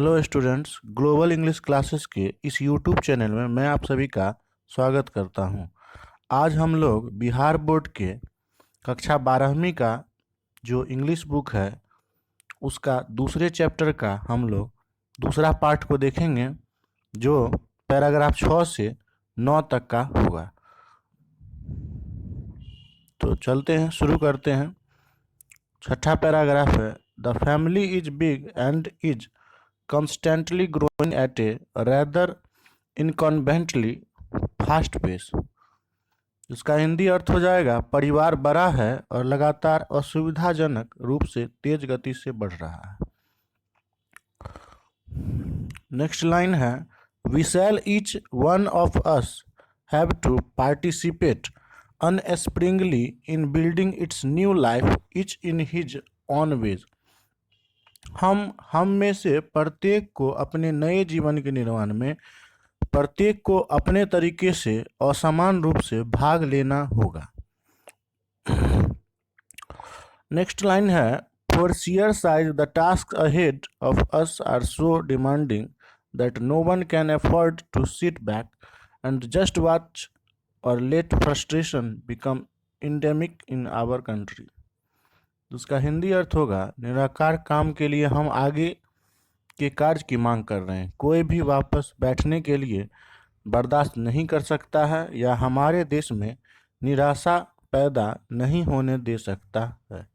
Hello students, global English classes के इस YouTube channel में मैं आप सभी का स्वागत करता हूं। आज हम लोग बिहार बोर्ड के कक्षा 12वीं का जो इंग्लिश बुक है उसका दूसरे चैप्टर का हम लोग दूसरा पार्ट को देखेंगे, जो पैराग्राफ 6 से 9 तक का होगा। तो चलते हैं, शुरू करते हैं। छठा पैराग्राफ है, the family is big and is constantly growing at a rather inconveniently fast pace। इसका हिंदी अर्थ हो जाएगा, परिवार बड़ा है और लगातार असुविधाजनक रूप से तेज गति से बढ़ रहा है। नेक्स्ट लाइन है, we shall each one of us have to participate unsparingly in building its new life each in his own ways. हम में से प्रत्येक को अपने नए जीवन के निर्माण में प्रत्येक को अपने तरीके से असमान रूप से भाग लेना होगा। नेक्स्ट लाइन है, for sheer size the tasks ahead of us are so demanding that no one can afford to sit back and just watch or let frustration become endemic in our country। उसका हिंदी अर्थ होगा, निराकार काम के लिए हम आगे के कार्य की मांग कर रहे हैं। कोई भी वापस बैठने के लिए बर्दाश्त नहीं कर सकता है या हमारे देश में निराशा पैदा नहीं होने दे सकता है।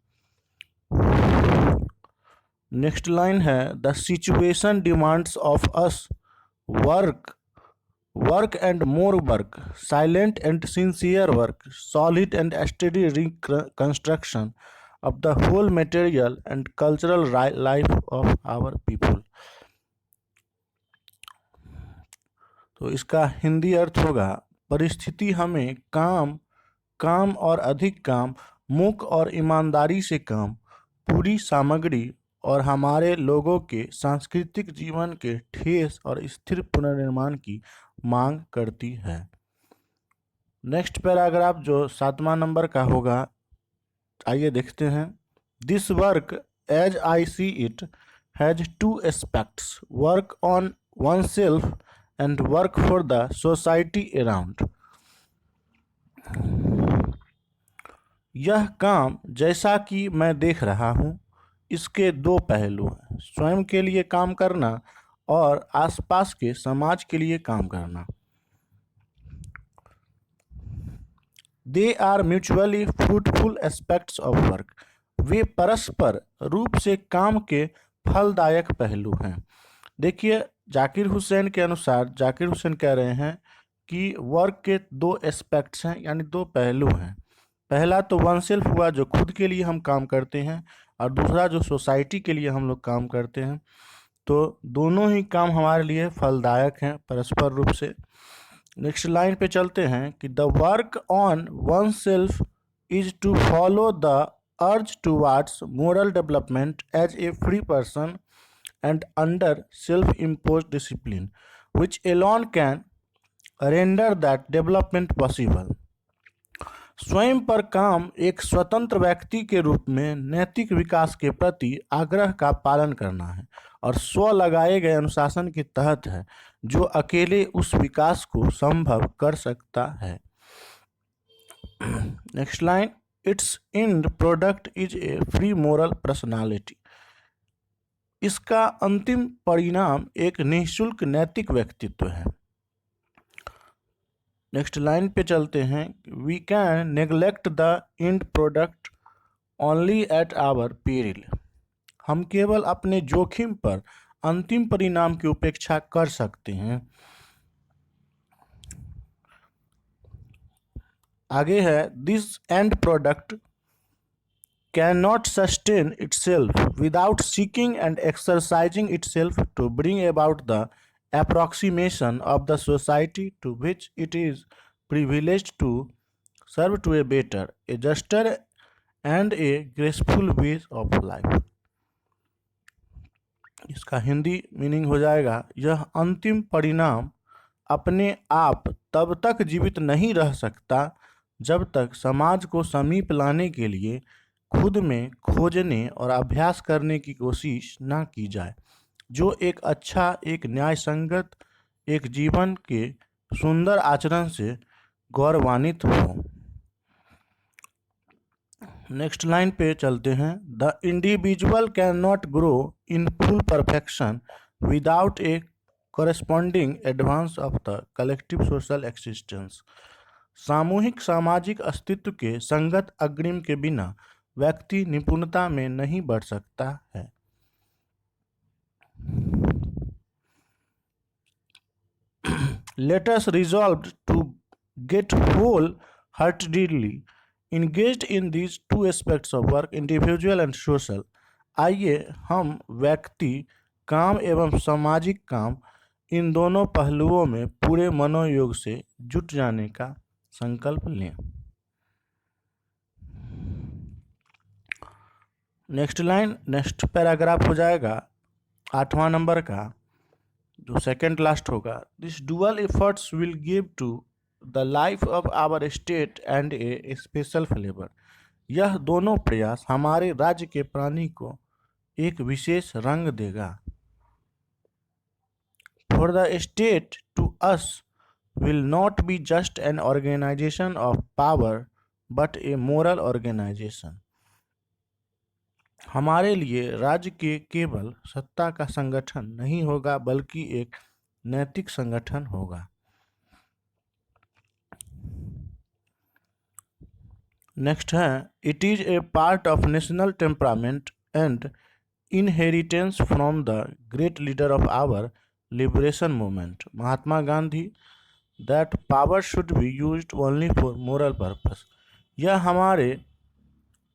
नेक्स्ट लाइन है, the situation demands of us work and more work, silent and sincere work, solid and study reconstruction of the whole material and cultural life of our people। तो इसका हिंदी अर्थ होगा, परिस्थिति हमें काम और अधिक काम, मुख और ईमानदारी से काम, पूरी सामग्री और हमारे लोगों के सांस्कृतिक जीवन के ठोस और स्थिर पुनर्निर्माण की मांग करती है। नेक्स्ट पैराग्राफ जो 7वां नंबर का होगा, आइए देखते हैं। This work as I see it has two aspects, work on oneself and work for the society around. यह काम जैसा कि मैं देख रहा हूँ, इसके दो पहलू हैं, स्वयं के लिए काम करना और आसपास के समाज के लिए काम करना। They are mutually fruitful aspects of work। वे परस्पर रूप से काम के फलदायक पहलू हैं। देखिए, जाकिर हुसैन के अनुसार जाकिर हुसैन कह रहे हैं कि वर्क के दो एस्पेक्ट्स हैं, यानी दो पहलू हैं। पहला तो वन सेल्फ हुआ, जो खुद के लिए हम काम करते हैं, और दूसरा जो सोसाइटी के लिए हम लोग काम करते हैं। तो दोनों ही काम हमारे लिए फलदायक हैं परस्पर रूप से। नेक्स्ट लाइन पे चलते हैं कि the work on oneself is to follow the urge towards moral development as a free person and under self impose discipline which alone can render that development possible. स्वयं पर काम एक स्वतंत्र व्यक्ति के रूप में नैतिक विकास के प्रति आग्रह का पालन करना है और स्व लगाए गए अनुशासन के तहत है, जो अकेले उस विकास को संभव कर सकता है। Next line, it's and product is a free moral personality. इसका अंतिम परिणाम एक निःशुल्क नैतिक व्यक्तित्व है। नेक्स्ट लाइन पे चलते हैं, we can neglect the end product only at our peril. हम केवल अपने जोखिम पर अंतिम परिणाम की उपेक्षा कर सकते हैं। आगे है, this end product cannot sustain itself without seeking and exercising itself to bring about the approximation of the society to which it is privileged to serve to a better, a juster and a graceful way of life। इसका Hindi meaning हो जाएगा, यह अंतिम परिणाम अपने आप तब तक जीवित नहीं रह सकता जब तक समाज को समीप लाने के लिए खुद में खोजने और अभ्यास करने की कोशिश ना की जाए। जो एक अच्छा, एक न्याय संगत, एक जीवन के सुंदर आचरण से गौरवान्वित हो। नेक्स्ट लाइन पे चलते हैं। The individual can not grow in full perfection without A corresponding advance of the collective social existence. सामूहिक सामाजिक अस्तित्व के संगत अग्रिम के बिना व्यक्ति निपुणता में नहीं बढ़ सकता है। Let us resolve to get wholeheartedly engaged in these two aspects of work, individual and social। आइए हम व्यक्ति काम एवं सामाजिक काम इन दोनों पहलुओं में पूरे मनोयोग से जुट जाने का संकल्प लें। नेक्स्ट लाइन, नेक्स्ट पैराग्राफ हो जाएगा 8वां नंबर का, जो सेकेंड लास्ट होगा। This dual efforts will give to the life of our state and a special flavour. यह दोनों प्रयास हमारे राज्य के प्राणी को एक विशेष रंग देगा। For the state to us will not be just an organisation of power but a moral organisation. हमारे लिए राज्य के केवल सत्ता का संगठन नहीं होगा बल्कि एक नैतिक संगठन होगा। नेक्स्ट है, it is a part of national temperament and inheritance from the great leader of our liberation movement Mahatma Gandhi that power should be used only for moral purpose. यह हमारे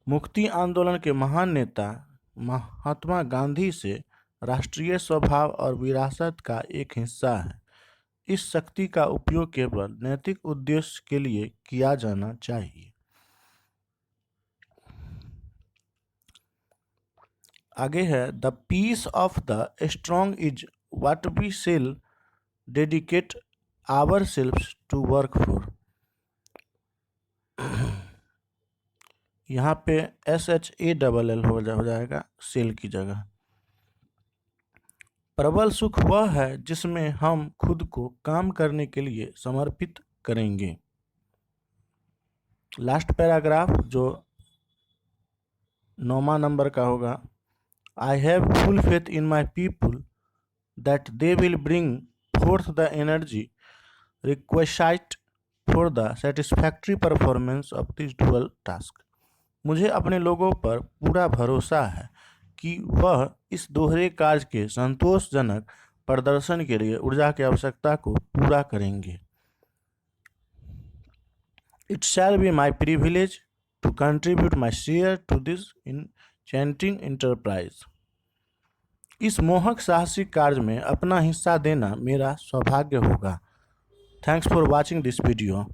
मुक्ति आंदोलन के महान नेता महात्मा गांधी से राष्ट्रीय स्वभाव और विरासत का एक हिस्सा है। इस शक्ति का उपयोग केवल नैतिक उद्देश्य के लिए किया जाना चाहिए। आगे है, the peace of the strong is what we shall dedicate ourselves to work for. यहाँ पे SHALL हो जाएगा सेल की जगह। प्रबल सुख वह है जिसमें हम खुद को काम करने के लिए समर्पित करेंगे। लास्ट पैराग्राफ जो 9वां नंबर का होगा। I have full faith in my people that they will bring fourth the energy required for the satisfactory performance of this dual task. मुझे अपने लोगों पर पूरा भरोसा है कि वह इस दोहरे कार्य के संतोषजनक प्रदर्शन के लिए ऊर्जा की आवश्यकता को पूरा करेंगे। It shall be my privilege to contribute my share to this enchanting enterprise. इस मोहक साहसिक कार्य में अपना हिस्सा देना मेरा सौभाग्य होगा। Thanks for watching this video.